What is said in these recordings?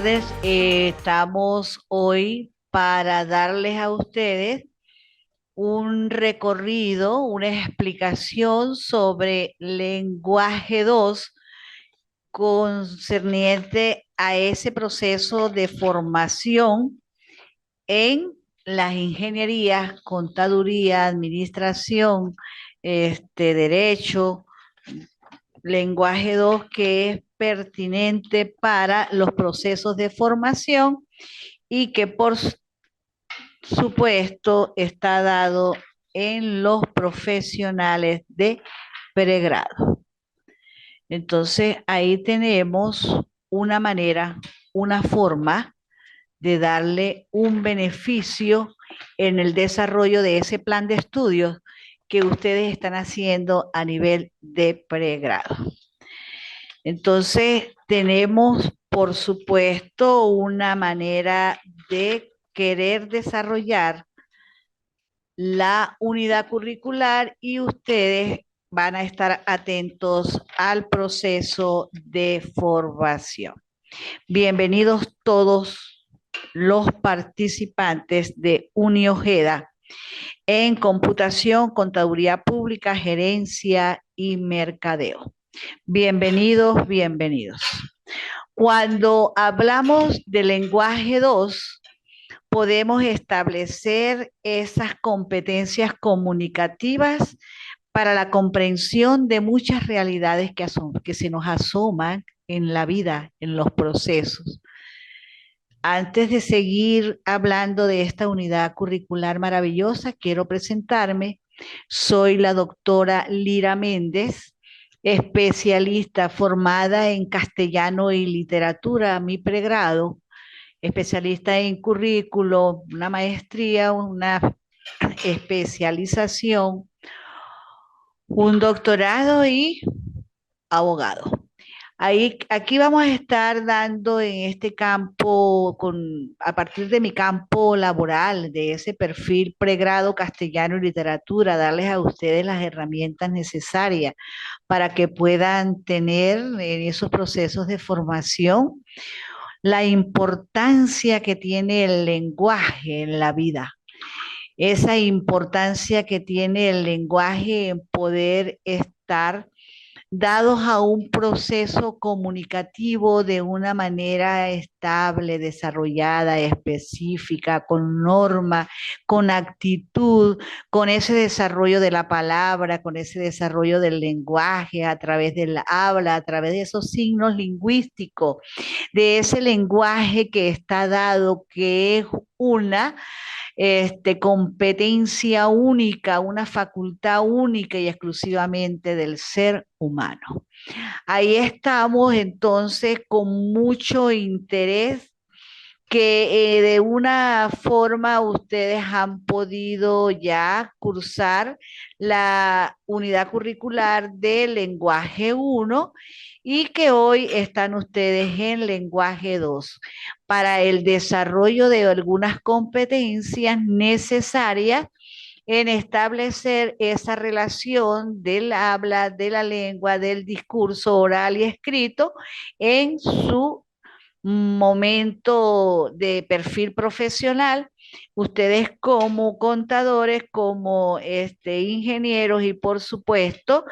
tardes. Estamos hoy para darles a ustedes un recorrido, una explicación sobre lenguaje 2 concerniente a ese proceso de formación en las ingenierías, contaduría, administración, derecho, lenguaje 2 que es pertinente para los procesos de formación y que por supuesto está dado en los profesionales de pregrado. Entonces ahí tenemos una manera, una forma de darle un beneficio en el desarrollo de ese plan de estudios que ustedes están haciendo a nivel de pregrado. Entonces, tenemos, por supuesto, una manera de querer desarrollar la unidad curricular y ustedes van a estar atentos al proceso de formación. Bienvenidos todos los participantes de Uniojeda en computación, contaduría pública, gerencia y mercadeo. Bienvenidos, bienvenidos. Cuando hablamos de lenguaje 2, podemos establecer esas competencias comunicativas para la comprensión de muchas realidades que se nos asoman en la vida, en los procesos. Antes de seguir hablando de esta unidad curricular maravillosa, quiero presentarme. Soy la doctora Lira Méndez, especialista formada en castellano y literatura, mi pregrado, especialista en currículo, una maestría, una especialización, un doctorado y abogado. Aquí vamos a estar dando en este campo, a partir de mi campo laboral, de ese perfil pregrado castellano y literatura, darles a ustedes las herramientas necesarias para que puedan tener en esos procesos de formación la importancia que tiene el lenguaje en la vida, esa importancia que tiene el lenguaje en poder estar dados a un proceso comunicativo de una manera estable, desarrollada, específica, con norma, con actitud, con ese desarrollo de la palabra, con ese desarrollo del lenguaje a través del habla, a través de esos signos lingüísticos, de ese lenguaje que está dado, que es una competencia única, una facultad única y exclusivamente del ser humano. Ahí estamos entonces con mucho interés que de una forma ustedes han podido ya cursar la unidad curricular de lenguaje 1 y que hoy están ustedes en lenguaje 2 para el desarrollo de algunas competencias necesarias en establecer esa relación del habla, de la lengua, del discurso oral y escrito en su momento de perfil profesional, ustedes como contadores, como ingenieros y por supuesto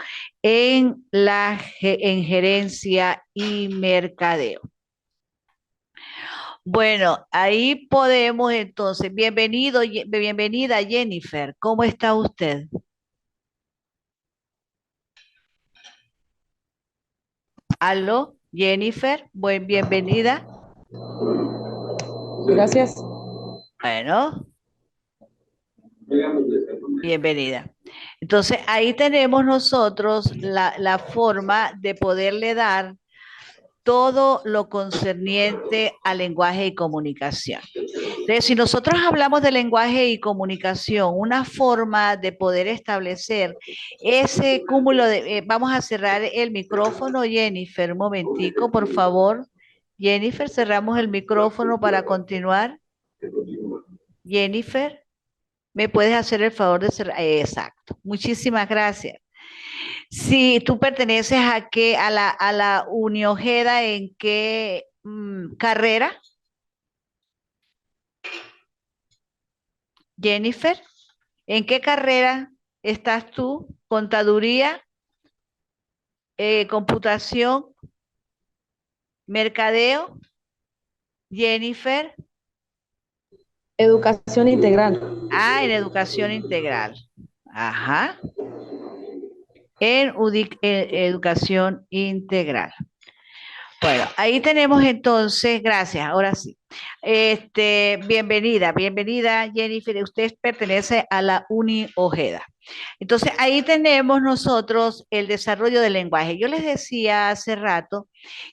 en gerencia y mercadeo. Bueno, ahí podemos entonces, bienvenida Jennifer, ¿cómo está usted? Aló, Jennifer, bienvenida. Gracias. Bueno, bienvenida. Entonces, ahí tenemos nosotros la forma de poderle dar todo lo concerniente al lenguaje y comunicación. Entonces, si nosotros hablamos de lenguaje y comunicación, una forma de poder establecer ese cúmulo de... vamos a cerrar el micrófono, Jennifer, un momentico, por favor. Jennifer, cerramos el micrófono para continuar. Jennifer, ¿me puedes hacer el favor de cerrar? Exacto. Muchísimas gracias. Si tú perteneces a la Uniojeda, ¿en qué carrera, Jennifer? ¿En qué carrera estás tú? ¿Contaduría, computación, mercadeo? Jennifer. Educación integral. Ah, en educación integral. Ajá. En educación integral. Bueno, ahí tenemos entonces, gracias, ahora sí. Bienvenida, bienvenida Jennifer, usted pertenece a la Uni Ojeda. Entonces, ahí tenemos nosotros el desarrollo del lenguaje. Yo les decía hace rato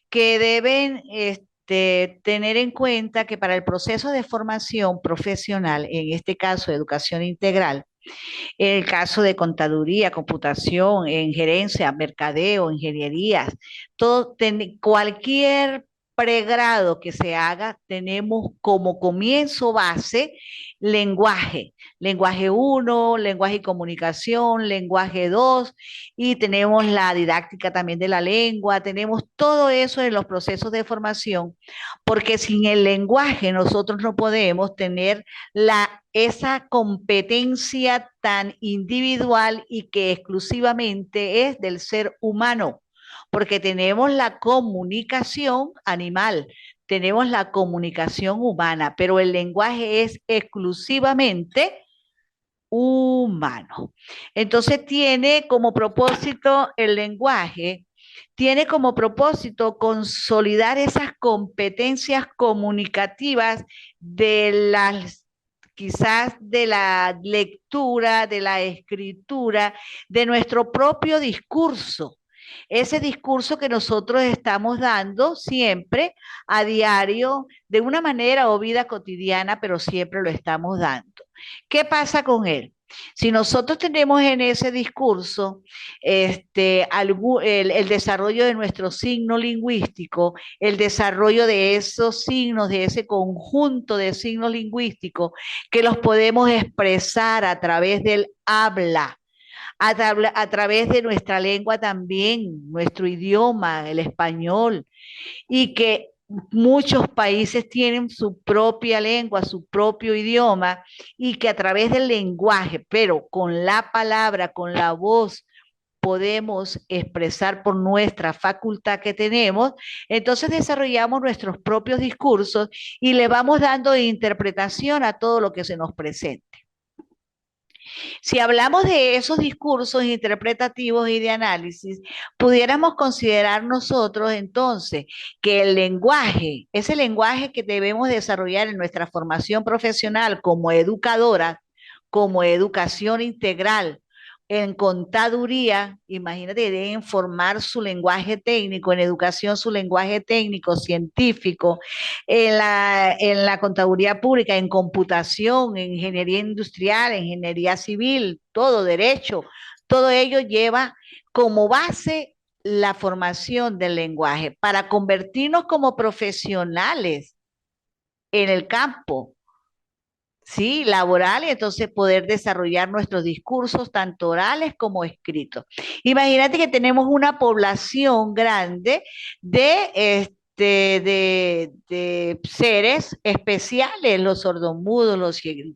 que deben tener en cuenta que para el proceso de formación profesional, en este caso educación integral, en el caso de contaduría, computación, en gerencia, mercadeo, ingenierías, cualquier pregrado que se haga, tenemos como comienzo base lenguaje, lenguaje uno, lenguaje y comunicación, lenguaje 2, y tenemos la didáctica también de la lengua, tenemos todo eso en los procesos de formación, porque sin el lenguaje nosotros no podemos tener esa competencia tan individual y que exclusivamente es del ser humano, porque tenemos la comunicación animal, tenemos la comunicación humana, pero el lenguaje es exclusivamente humano. Entonces tiene como propósito el lenguaje, tiene como propósito consolidar esas competencias comunicativas de las quizás de la lectura, de la escritura, de nuestro propio discurso. Ese discurso que nosotros estamos dando siempre a diario, de una manera o vida cotidiana, pero siempre lo estamos dando. ¿Qué pasa con él? Si nosotros tenemos en ese discurso el desarrollo de nuestro signo lingüístico, el desarrollo de esos signos, de ese conjunto de signos lingüísticos que los podemos expresar a través del habla, a través de nuestra lengua también, nuestro idioma, el español, y que muchos países tienen su propia lengua, su propio idioma, y que a través del lenguaje, pero con la palabra, con la voz, podemos expresar por nuestra facultad que tenemos, entonces desarrollamos nuestros propios discursos y le vamos dando interpretación a todo lo que se nos presenta. Si hablamos de esos discursos interpretativos y de análisis, pudiéramos considerar nosotros entonces que el lenguaje, ese lenguaje que debemos desarrollar en nuestra formación profesional como educadora, como educación integral, en contaduría, imagínate, deben formar su lenguaje técnico, en educación su lenguaje técnico, científico, en la contaduría pública, en computación, en ingeniería industrial, en ingeniería civil, todo derecho, todo ello lleva como base la formación del lenguaje para convertirnos como profesionales en el campo, ¿sí? Laboral, y entonces poder desarrollar nuestros discursos, tanto orales como escritos. Imagínate que tenemos una población grande de seres especiales, los sordomudos,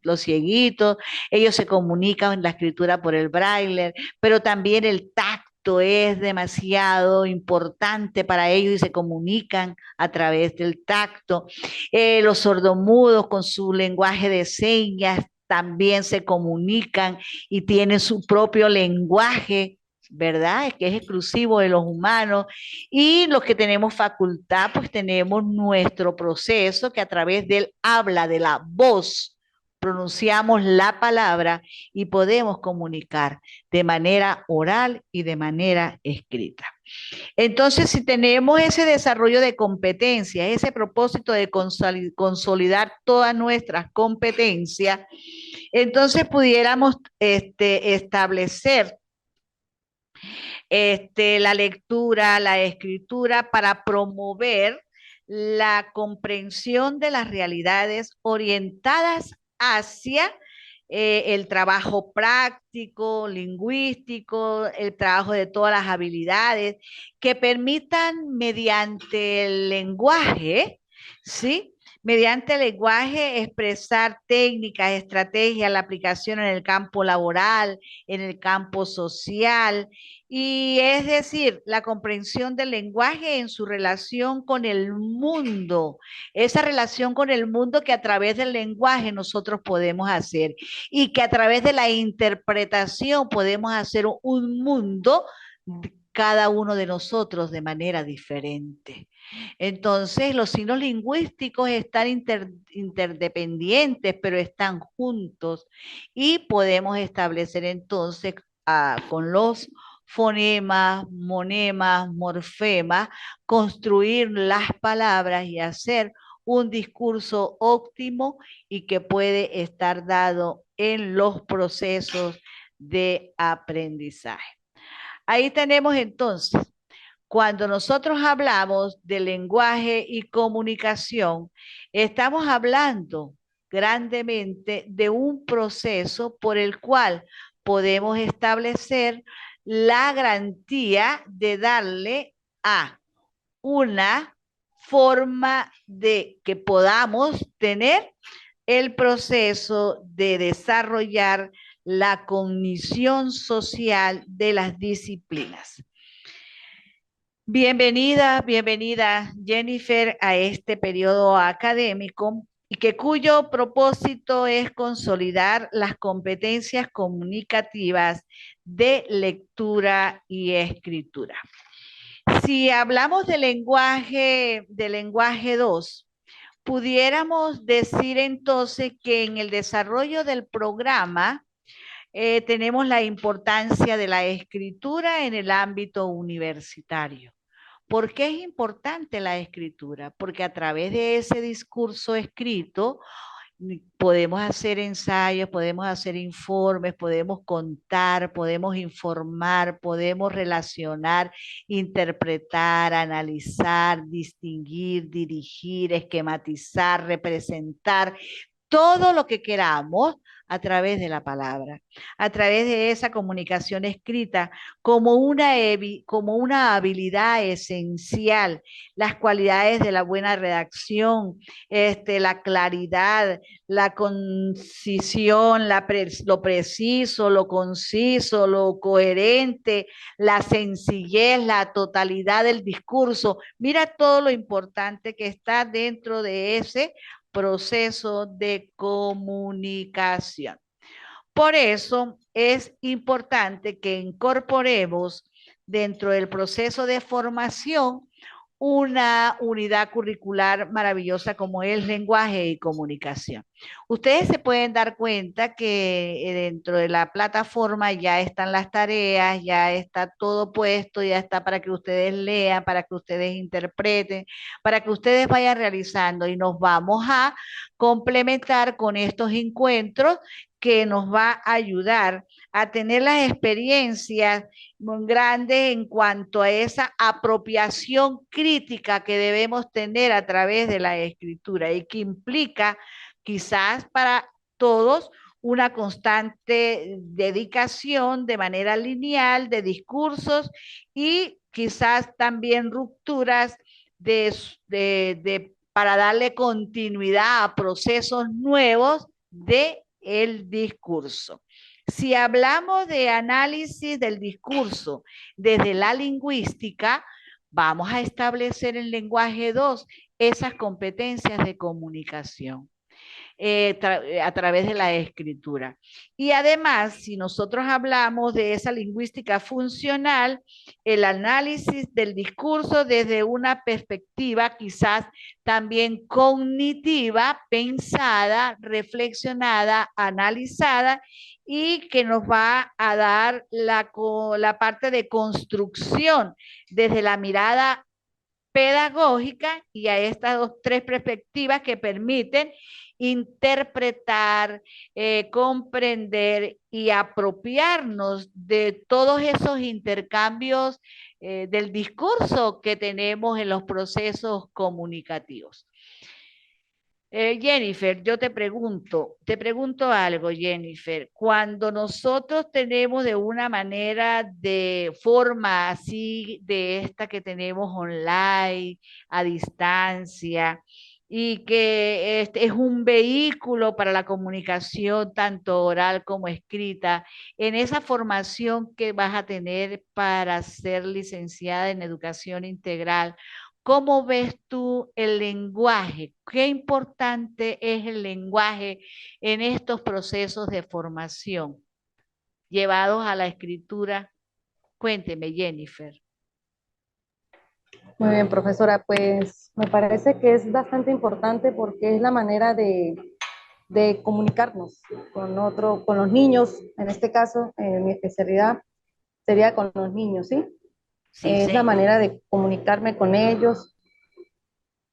los cieguitos, ellos se comunican en la escritura por el braille, pero también el tacto es demasiado importante para ellos y se comunican a través del tacto. Los sordomudos con su lenguaje de señas también se comunican y tienen su propio lenguaje, ¿verdad? Es que es exclusivo de los humanos. Y los que tenemos facultad, pues tenemos nuestro proceso que a través del habla, de la voz, pronunciamos la palabra y podemos comunicar de manera oral y de manera escrita. Entonces, si tenemos ese desarrollo de competencias, ese propósito de consolidar todas nuestras competencias, entonces pudiéramos establecer la lectura, la escritura para promover la comprensión de las realidades orientadas hacia el trabajo práctico, lingüístico, el trabajo de todas las habilidades que permitan mediante el lenguaje, ¿sí? Mediante el lenguaje expresar técnicas, estrategias, la aplicación en el campo laboral, en el campo social, y es decir, la comprensión del lenguaje en su relación con el mundo, esa relación con el mundo que a través del lenguaje nosotros podemos hacer y que a través de la interpretación podemos hacer un mundo cada uno de nosotros de manera diferente. Entonces, los signos lingüísticos están interdependientes, pero están juntos y podemos establecer entonces con los fonemas, monemas, morfemas, construir las palabras y hacer un discurso óptimo y que puede estar dado en los procesos de aprendizaje. Ahí tenemos entonces, cuando nosotros hablamos de lenguaje y comunicación, estamos hablando grandemente de un proceso por el cual podemos establecer la garantía de darle a una forma de que podamos tener el proceso de desarrollar la cognición social de las disciplinas. Bienvenida, bienvenida Jennifer a este periodo académico y que cuyo propósito es consolidar las competencias comunicativas de lectura y escritura. Si hablamos de lenguaje 2, pudiéramos decir entonces que en el desarrollo del programa tenemos la importancia de la escritura en el ámbito universitario. ¿Por qué es importante la escritura? Porque a través de ese discurso escrito podemos hacer ensayos, podemos hacer informes, podemos contar, podemos informar, podemos relacionar, interpretar, analizar, distinguir, dirigir, esquematizar, representar, todo lo que queramos a través de la palabra, a través de esa comunicación escrita como una habilidad esencial, las cualidades de la buena redacción, la claridad, la concisión, lo preciso, lo conciso, lo coherente, la sencillez, la totalidad del discurso. Mira todo lo importante que está dentro de ese proceso de comunicación. Por eso es importante que incorporemos dentro del proceso de formación una unidad curricular maravillosa como es lenguaje y comunicación. Ustedes se pueden dar cuenta que dentro de la plataforma ya están las tareas, ya está todo puesto, ya está para que ustedes lean, para que ustedes interpreten, para que ustedes vayan realizando y nos vamos a complementar con estos encuentros que nos va a ayudar a tener las experiencias muy grandes en cuanto a esa apropiación crítica que debemos tener a través de la escritura y que implica quizás para todos una constante dedicación de manera lineal de discursos y quizás también rupturas para darle continuidad a procesos nuevos de el discurso. Si hablamos de análisis del discurso desde la lingüística, vamos a establecer en lenguaje 2 esas competencias de comunicación a través de la escritura. Y además, si nosotros hablamos de esa lingüística funcional, el análisis del discurso desde una perspectiva quizás también cognitiva, pensada, reflexionada, analizada y que nos va a dar la parte de construcción desde la mirada pedagógica y a estas tres perspectivas que permiten interpretar, comprender y apropiarnos de todos esos intercambios del discurso que tenemos en los procesos comunicativos. Jennifer, yo te pregunto algo, Jennifer. Cuando nosotros tenemos de una manera de forma así, de esta que tenemos online, a distancia, y que este es un vehículo para la comunicación, tanto oral como escrita, en esa formación que vas a tener para ser licenciada en educación integral, ¿cómo ves tú el lenguaje? ¿Qué importante es el lenguaje en estos procesos de formación llevados a la escritura? Cuénteme, Jennifer. Muy bien, profesora, pues me parece que es bastante importante porque es la manera de comunicarnos con otro, con los niños, en este caso, en mi especialidad sería con los niños, ¿sí? Sí, Es la señor. manera de comunicarme con ellos,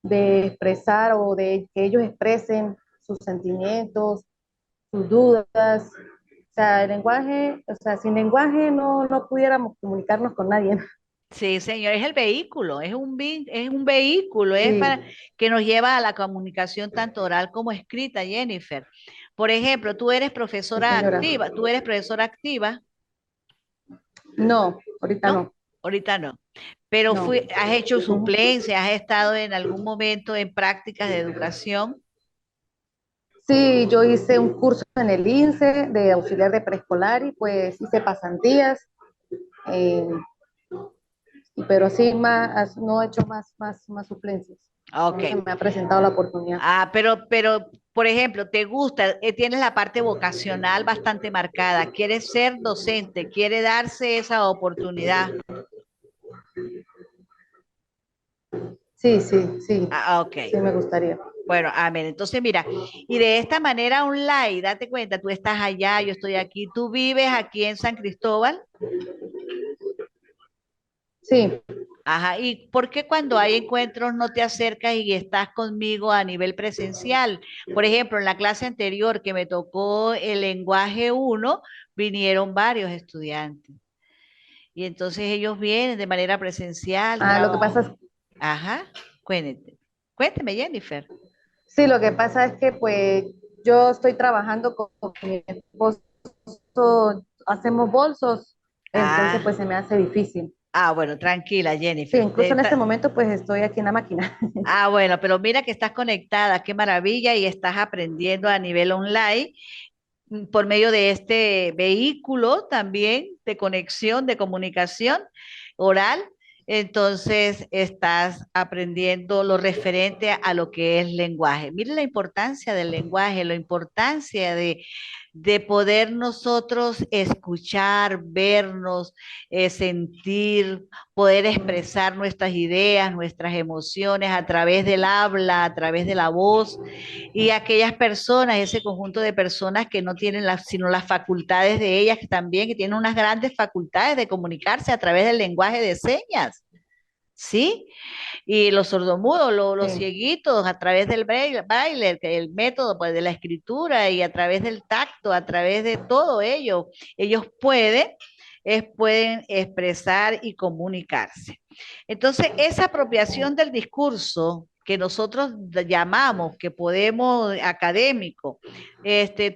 de expresar o de que ellos expresen sus sentimientos, sus dudas. O sea, el lenguaje, o sea, sin lenguaje no pudiéramos comunicarnos con nadie. Sí, señor, es el vehículo, es un vehículo, es Sí, para que nos lleva a la comunicación tanto oral como escrita, Jennifer. Por ejemplo, sí, señora. tú eres profesora activa, No, ahorita ¿no? no, Ahorita no. Pero no. has hecho Ujú. suplencia, has estado en algún momento en prácticas de educación. Sí, yo hice un curso en el INSE de auxiliar de preescolar y pues hice pasantías, eh, pero así más, no he hecho más suplencias. Ok. No se me ha presentado la oportunidad. Por ejemplo, te gusta, tienes la parte vocacional bastante marcada, quieres ser docente, quiere darse esa oportunidad. Sí, sí, sí, Ok. sí me gustaría. Bueno, amén. Entonces, mira, y de esta manera online, date cuenta, tú estás allá, yo estoy aquí, tú vives aquí en San Cristóbal. Sí, Ajá, ¿y por qué cuando hay encuentros no te acercas y estás conmigo a nivel presencial? Por ejemplo, en la clase anterior que me tocó el lenguaje uno, vinieron varios estudiantes y entonces ellos vienen de manera presencial, lo que pasa es, Ajá, cuénteme, cuénteme, Jennifer. sí, lo que pasa es que pues yo estoy trabajando con mi esposo, hacemos bolsos, entonces Ah, pues se me hace difícil. bueno, tranquila, Sí, Jennifer. incluso en este momento pues estoy aquí en la máquina. Bueno, pero mira que estás conectada, qué maravilla, y estás aprendiendo a nivel online por medio de este vehículo también de conexión, de comunicación oral. Entonces estás aprendiendo lo referente a lo que es lenguaje. Mire la importancia del lenguaje, la importancia de poder nosotros escuchar, vernos, sentir, poder expresar nuestras ideas, nuestras emociones a través del habla, a través de la voz, y aquellas personas, ese conjunto de personas que no tienen sino las facultades de ellas, que también que tienen unas grandes facultades de comunicarse a través del lenguaje de señas. ¿Sí? Y los sordomudos, los Sí, cieguitos, a través del braille, que el método pues, de la escritura y a través del tacto, a través de todo ello, ellos pueden expresar y comunicarse. Entonces, esa apropiación del discurso que nosotros llamamos, que podemos académico,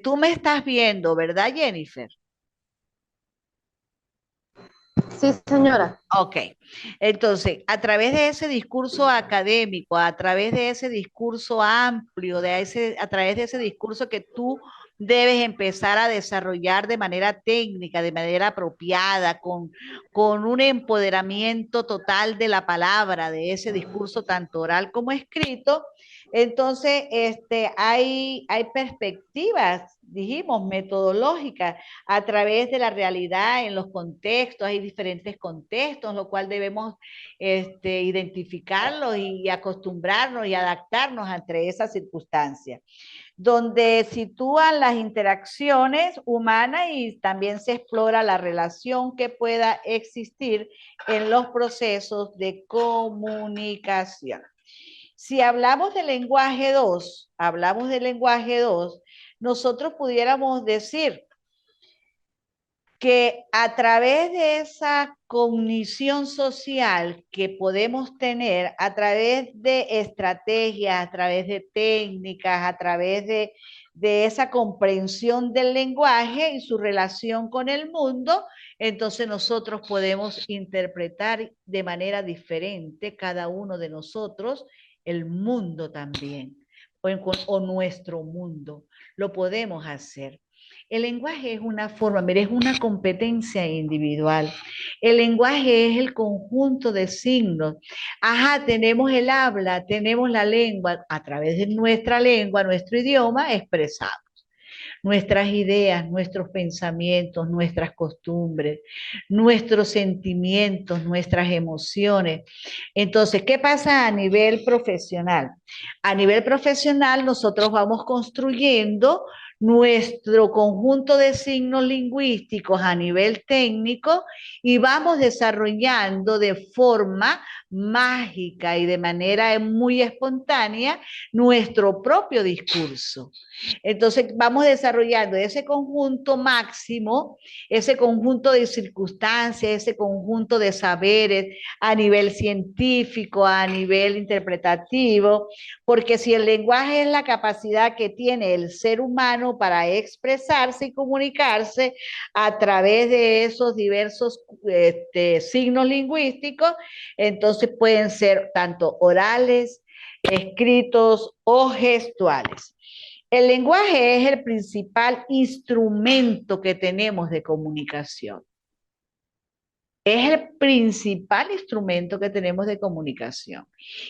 tú me estás viendo, ¿verdad, Jennifer? sí, señora. Ok, entonces, a través de ese discurso académico, a través de ese discurso amplio, a través de ese discurso que tú debes empezar a desarrollar de manera técnica, de manera apropiada, con un empoderamiento total de la palabra, de ese discurso tanto oral como escrito, entonces hay perspectivas, dijimos, metodológicas a través de la realidad en los contextos, hay diferentes contextos, lo cual debemos identificarlos y acostumbrarnos y adaptarnos entre esas circunstancias, donde sitúan las interacciones humanas y también se explora la relación que pueda existir en los procesos de comunicación. Si hablamos del lenguaje 2, nosotros pudiéramos decir que a través de esa cognición social que podemos tener, a través de estrategias, a través de técnicas, a través de esa comprensión del lenguaje y su relación con el mundo, entonces nosotros podemos interpretar de manera diferente cada uno de nosotros el mundo también, o nuestro mundo. Lo podemos hacer. El lenguaje es una forma, mire, es una competencia individual. El lenguaje es el conjunto de signos. Ajá, tenemos el habla, tenemos la lengua, a través de nuestra lengua, nuestro idioma, expresado nuestras ideas, nuestros pensamientos, nuestras costumbres, nuestros sentimientos, nuestras emociones. Entonces, ¿qué pasa a nivel profesional? A nivel profesional, nosotros vamos construyendo nuestro conjunto de signos lingüísticos a nivel técnico y vamos desarrollando de forma mágica y de manera muy espontánea nuestro propio discurso. Entonces vamos desarrollando ese conjunto máximo, ese conjunto de circunstancias, ese conjunto de saberes a nivel científico, a nivel interpretativo, porque si el lenguaje es la capacidad que tiene el ser humano para expresarse y comunicarse a través de esos diversos signos lingüísticos, entonces pueden ser tanto orales, escritos o gestuales. El lenguaje es el principal instrumento que tenemos de comunicación. Es el principal instrumento que tenemos de comunicación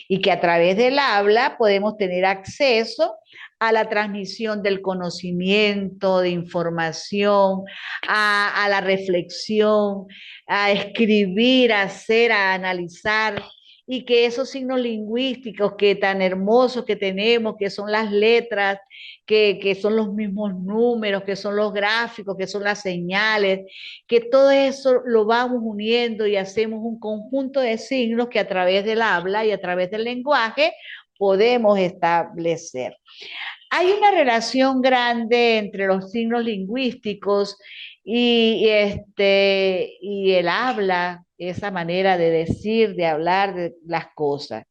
y que a través del habla podemos tener acceso a la transmisión del conocimiento, de información, a la reflexión, a escribir, a hacer, a analizar, y que esos signos lingüísticos que tan hermosos que tenemos, que son las letras, que son los mismos números, que son los gráficos, que son las señales, que todo eso lo vamos uniendo y hacemos un conjunto de signos que a través del habla y a través del lenguaje podemos establecer. Hay una relación grande entre los signos lingüísticos y el habla, esa manera de decir, de hablar de las cosas.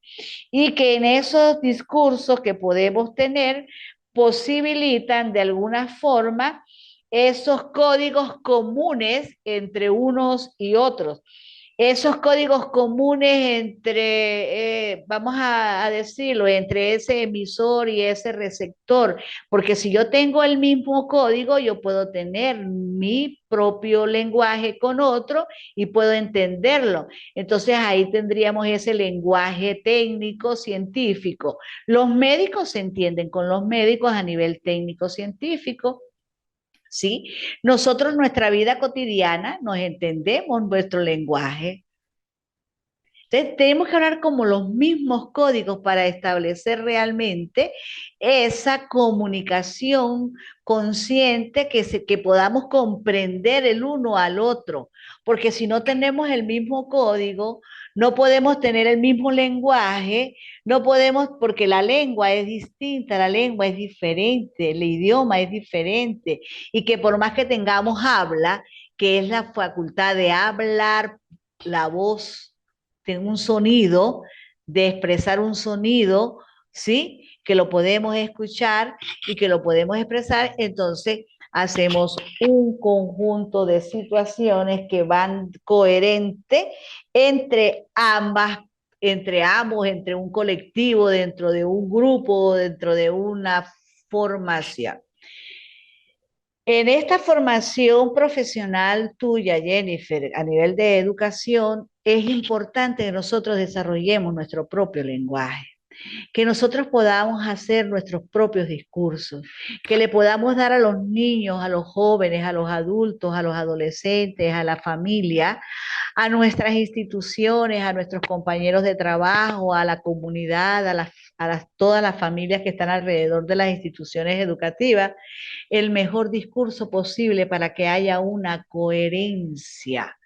Y que en esos discursos que podemos tener posibilitan de alguna forma esos códigos comunes entre unos y otros. Esos códigos comunes entre, vamos a decirlo, entre ese emisor y ese receptor, porque si yo tengo el mismo código, yo puedo tener mi propio lenguaje con otro y puedo entenderlo. Entonces ahí tendríamos ese lenguaje técnico, científico. Los médicos se entienden con los médicos a nivel técnico, científico. ¿Sí? Nosotros en nuestra vida cotidiana nos entendemos nuestro lenguaje. Entonces, tenemos que hablar como los mismos códigos para establecer realmente esa comunicación consciente que podamos comprender el uno al otro. Porque si no tenemos el mismo código, no podemos tener el mismo lenguaje, no podemos, porque la lengua es distinta, la lengua es diferente, el idioma es diferente. Y que por más que tengamos habla, que es la facultad de hablar, la voz tiene un sonido, de expresar un sonido, ¿sí? Que lo podemos escuchar y que lo podemos expresar, entonces hacemos un conjunto de situaciones que van coherentes entre ambas, entre ambos, entre un colectivo, dentro de un grupo, dentro de una formación. En esta formación profesional tuya, Jennifer, a nivel de educación, es importante que nosotros desarrollemos nuestro propio lenguaje, que nosotros podamos hacer nuestros propios discursos, que le podamos dar a los niños, a los jóvenes, a los adultos, a los adolescentes, a la familia, a nuestras instituciones, a nuestros compañeros de trabajo, a la comunidad, todas las familias que están alrededor de las instituciones educativas, el mejor discurso posible para que haya una coherencia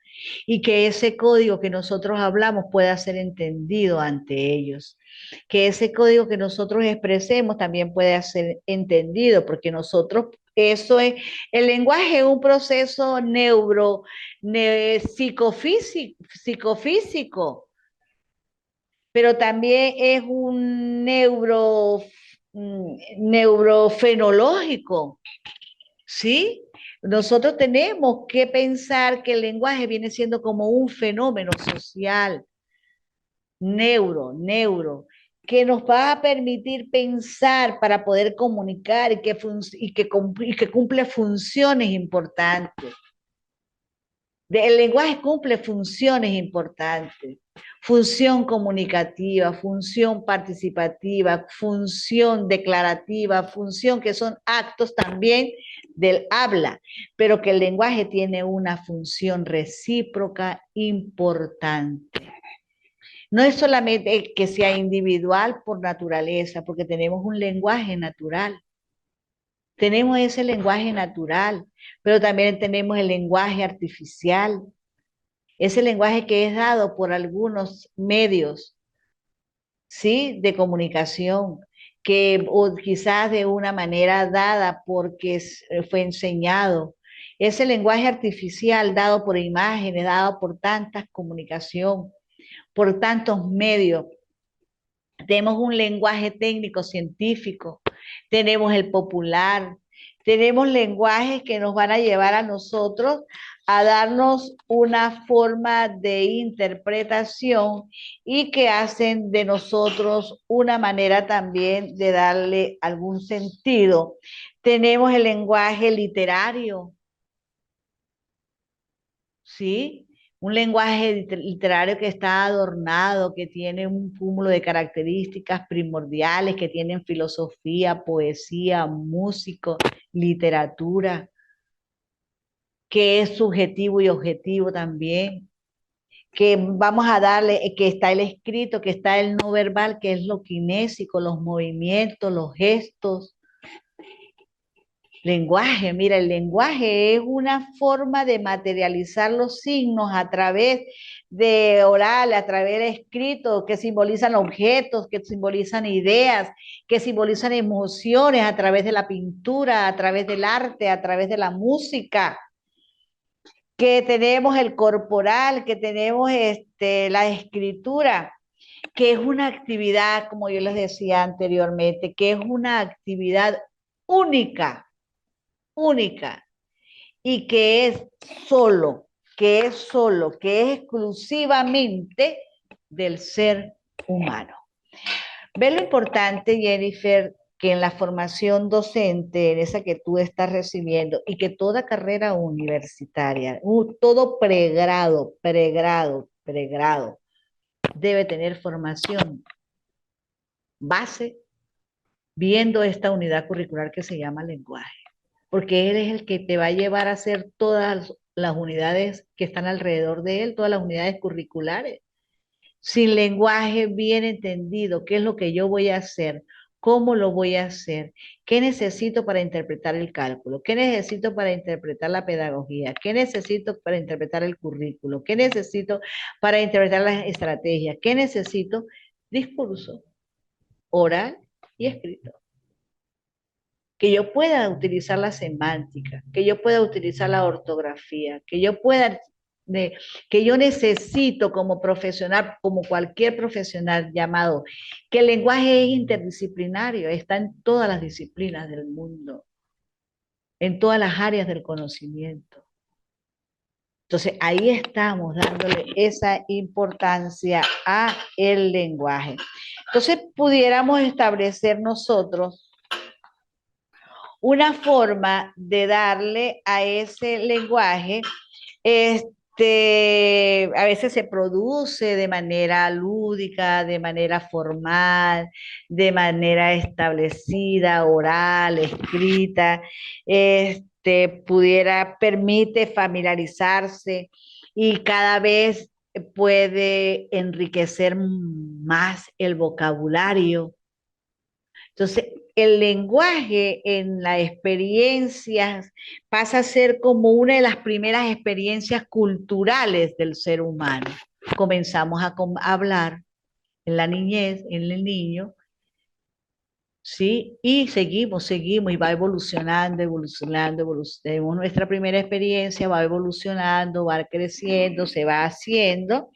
y que ese código que nosotros hablamos pueda ser entendido ante ellos. Que ese código que nosotros expresemos también pueda ser entendido, porque nosotros Eso es, el lenguaje es un proceso psicofísico, pero también es un neurofenológico, ¿sí? Nosotros tenemos que pensar que el lenguaje viene siendo como un fenómeno social, que nos va a permitir pensar para poder comunicar y que cumple funciones importantes. El lenguaje cumple funciones importantes, función comunicativa, función participativa, función declarativa, función que son actos también del habla, pero que el lenguaje tiene una función recíproca importante. No es solamente que sea individual por naturaleza, porque tenemos un lenguaje natural. Tenemos ese lenguaje natural, pero también tenemos el lenguaje artificial, ese lenguaje que es dado por algunos medios, ¿sí? De comunicación, que o quizás de una manera dada porque fue enseñado. Ese lenguaje artificial dado por imágenes, dado por tantas comunicación, por tantos medios. Tenemos un lenguaje técnico científico, tenemos el popular, tenemos lenguajes que nos van a llevar a nosotros a darnos una forma de interpretación y que hacen de nosotros una manera también de darle algún sentido. Tenemos el lenguaje literario, ¿sí? Un lenguaje literario que está adornado, que tiene un cúmulo de características primordiales, que tienen filosofía, poesía, músico, literatura, que es subjetivo y objetivo también, que vamos a darle, que está el escrito, que está el no verbal, que es lo kinésico, los movimientos, los gestos. Lenguaje, mira, el lenguaje es una forma de materializar los signos a través de oral, a través de escrito, que simbolizan objetos, que simbolizan ideas, que simbolizan emociones a través de la pintura, a través del arte, a través de la música, que tenemos el corporal, que tenemos la escritura, que es una actividad, como yo les decía anteriormente, que es una actividad única, única y que es exclusivamente del ser humano. ¿Ves lo importante, Jennifer, que en la formación docente, en esa que tú estás recibiendo, y que toda carrera universitaria, todo pregrado, debe tener formación base viendo esta unidad curricular que se llama lenguaje? Porque él es el que te va a llevar a hacer todas las unidades que están alrededor de él, todas las unidades curriculares. Sin lenguaje bien entendido, qué es lo que yo voy a hacer, cómo lo voy a hacer, qué necesito para interpretar el cálculo, qué necesito para interpretar la pedagogía, qué necesito para interpretar el currículo, qué necesito para interpretar las estrategias, qué necesito, discurso, oral y escrito, que yo pueda utilizar la semántica, que yo pueda utilizar la ortografía, que yo necesito como profesional, como cualquier profesional llamado, que el lenguaje es interdisciplinario, está en todas las disciplinas del mundo, en todas las áreas del conocimiento. Entonces, ahí estamos dándole esa importancia a el lenguaje. Entonces, pudiéramos establecer nosotros una forma de darle a ese lenguaje, a veces se produce de manera lúdica, de manera formal, de manera establecida, oral, escrita, permite familiarizarse y cada vez puede enriquecer más el vocabulario. Entonces, el lenguaje en la experiencia pasa a ser como una de las primeras experiencias culturales del ser humano. Comenzamos a hablar en la niñez, en el niño, ¿sí? Y seguimos y va evolucionando, evolucionando, evolucionando. Nuestra primera experiencia va evolucionando, va creciendo, se va haciendo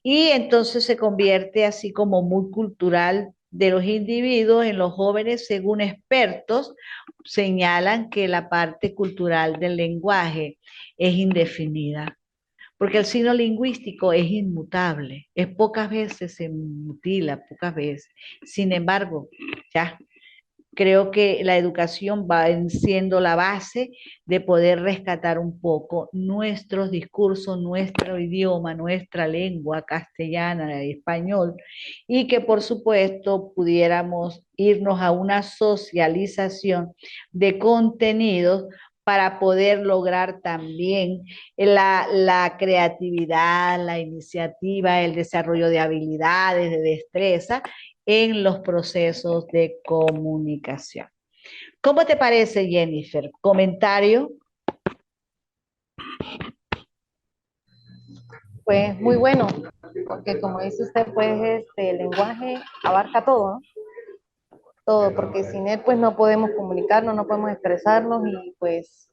y entonces se convierte así como muy cultural de los individuos en los jóvenes, según expertos, señalan que la parte cultural del lenguaje es indefinida. Porque el signo lingüístico es inmutable, es pocas veces se mutila, pocas veces. Sin embargo, ya creo que la educación va siendo la base de poder rescatar un poco nuestros discursos, nuestro idioma, nuestra lengua castellana, español, y que por supuesto pudiéramos irnos a una socialización de contenidos para poder lograr también la creatividad, la iniciativa, el desarrollo de habilidades, de destreza en los procesos de comunicación. ¿Cómo te parece, Jennifer? ¿Comentario? Pues muy bueno, porque como dice usted, pues el lenguaje abarca todo, ¿no? Todo, porque sin él pues no podemos comunicarnos, no podemos expresarnos y pues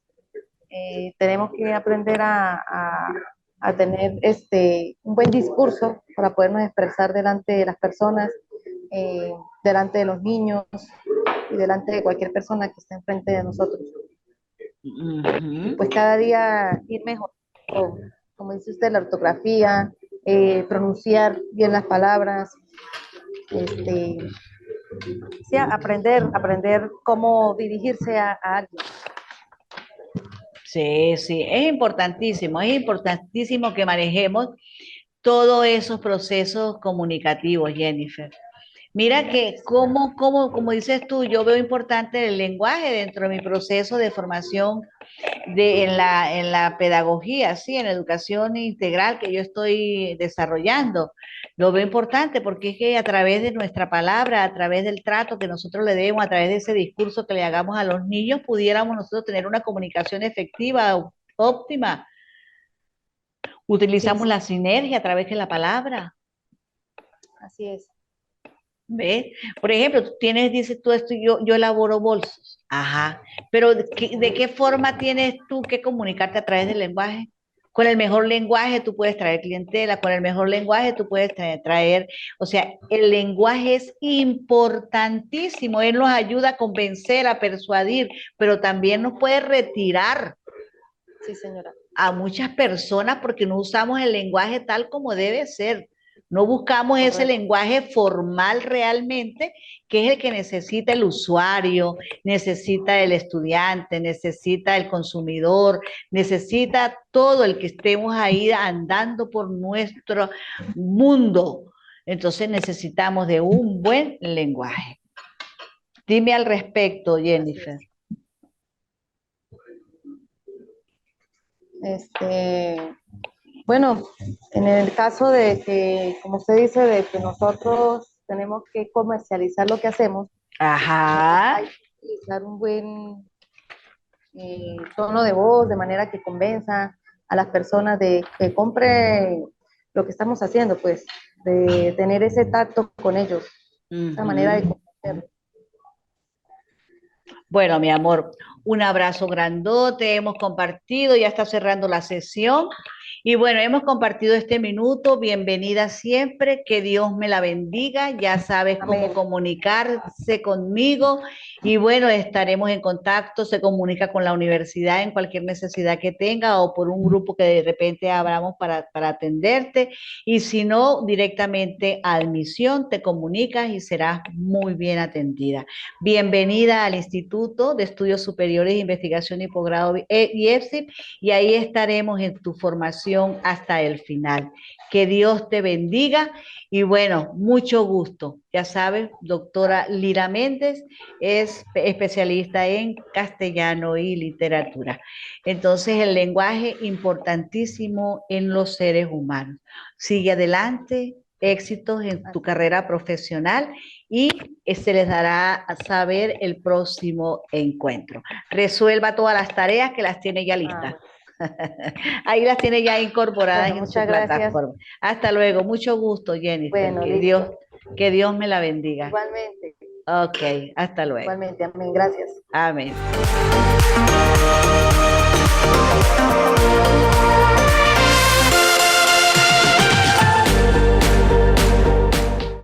tenemos que aprender a tener un buen discurso para podernos expresar delante de las personas, delante de los niños y delante de cualquier persona que esté enfrente de nosotros. Y Ujú. pues cada día ir mejor, como dice usted, la ortografía, pronunciar bien las palabras, este, sí, aprender cómo dirigirse a alguien. Sí, sí, es importantísimo que manejemos todos esos procesos comunicativos, Jennifer. Mira que como dices tú, yo veo importante el lenguaje dentro de mi proceso de formación en la pedagogía, sí, en la educación integral que yo estoy desarrollando. Lo veo importante porque es que a través de nuestra palabra, a través del trato que nosotros le demos, a través de ese discurso que le hagamos a los niños, pudiéramos nosotros tener una comunicación efectiva, óptima. Sí, Utilizamos sí, la sinergia a través de la palabra. así es. ¿Ves? Por ejemplo, tú tienes, dices tú esto, yo elaboro bolsos. Ajá. Pero de qué forma tienes tú que comunicarte a través del lenguaje? Con el mejor lenguaje tú puedes traer clientela, con el mejor lenguaje tú puedes traer, o sea, el lenguaje es importantísimo, él nos ayuda a convencer, a persuadir, pero también nos puede retirar Sí, señora. a muchas personas porque no usamos el lenguaje tal como debe ser. No buscamos ese Correcto. lenguaje formal realmente, que es el que necesita el usuario, necesita el estudiante, necesita el consumidor, necesita todo el que estemos ahí andando por nuestro mundo. Entonces necesitamos de un buen lenguaje. Dime al respecto, Así Jennifer. es. Este, bueno, en el caso de que, como usted dice, de que nosotros tenemos que comercializar lo que hacemos, Ajá. hay que utilizar un buen tono de voz de manera que convenza a las personas de que compre lo que estamos haciendo, pues, de tener ese tacto con ellos, esa manera de Ujú. convencerlos. Bueno, mi amor, un abrazo grandote, hemos compartido, ya está cerrando la sesión. Y bueno, hemos compartido este minuto, bienvenida siempre, que Dios me la bendiga, ya sabes cómo Amén. comunicarse conmigo y bueno, estaremos en contacto, se comunica con la universidad en cualquier necesidad que tenga o por un grupo que de repente abramos para atenderte y si no, directamente a admisión te comunicas y serás muy bien atendida. Bienvenida al Instituto de Estudios Superiores de Investigación y Posgrado IEPSI y ahí estaremos en tu formación hasta el final. Que Dios te bendiga y bueno, mucho gusto. Ya sabes, doctora Lira Méndez es especialista en castellano y literatura. Entonces, el lenguaje importantísimo en los seres humanos. Sigue adelante, éxitos en tu Así es. carrera profesional y se les dará a saber el próximo encuentro. Resuelva todas las tareas que las tiene ya Ah, listas. bueno. Ahí las tiene ya incorporadas Bueno, en su muchas gracias. plataforma. Hasta luego. Mucho gusto, Jennifer. Bueno, listo. Que Dios me la bendiga. Igualmente. Ok, hasta luego. Igualmente, amén. Gracias. Amén.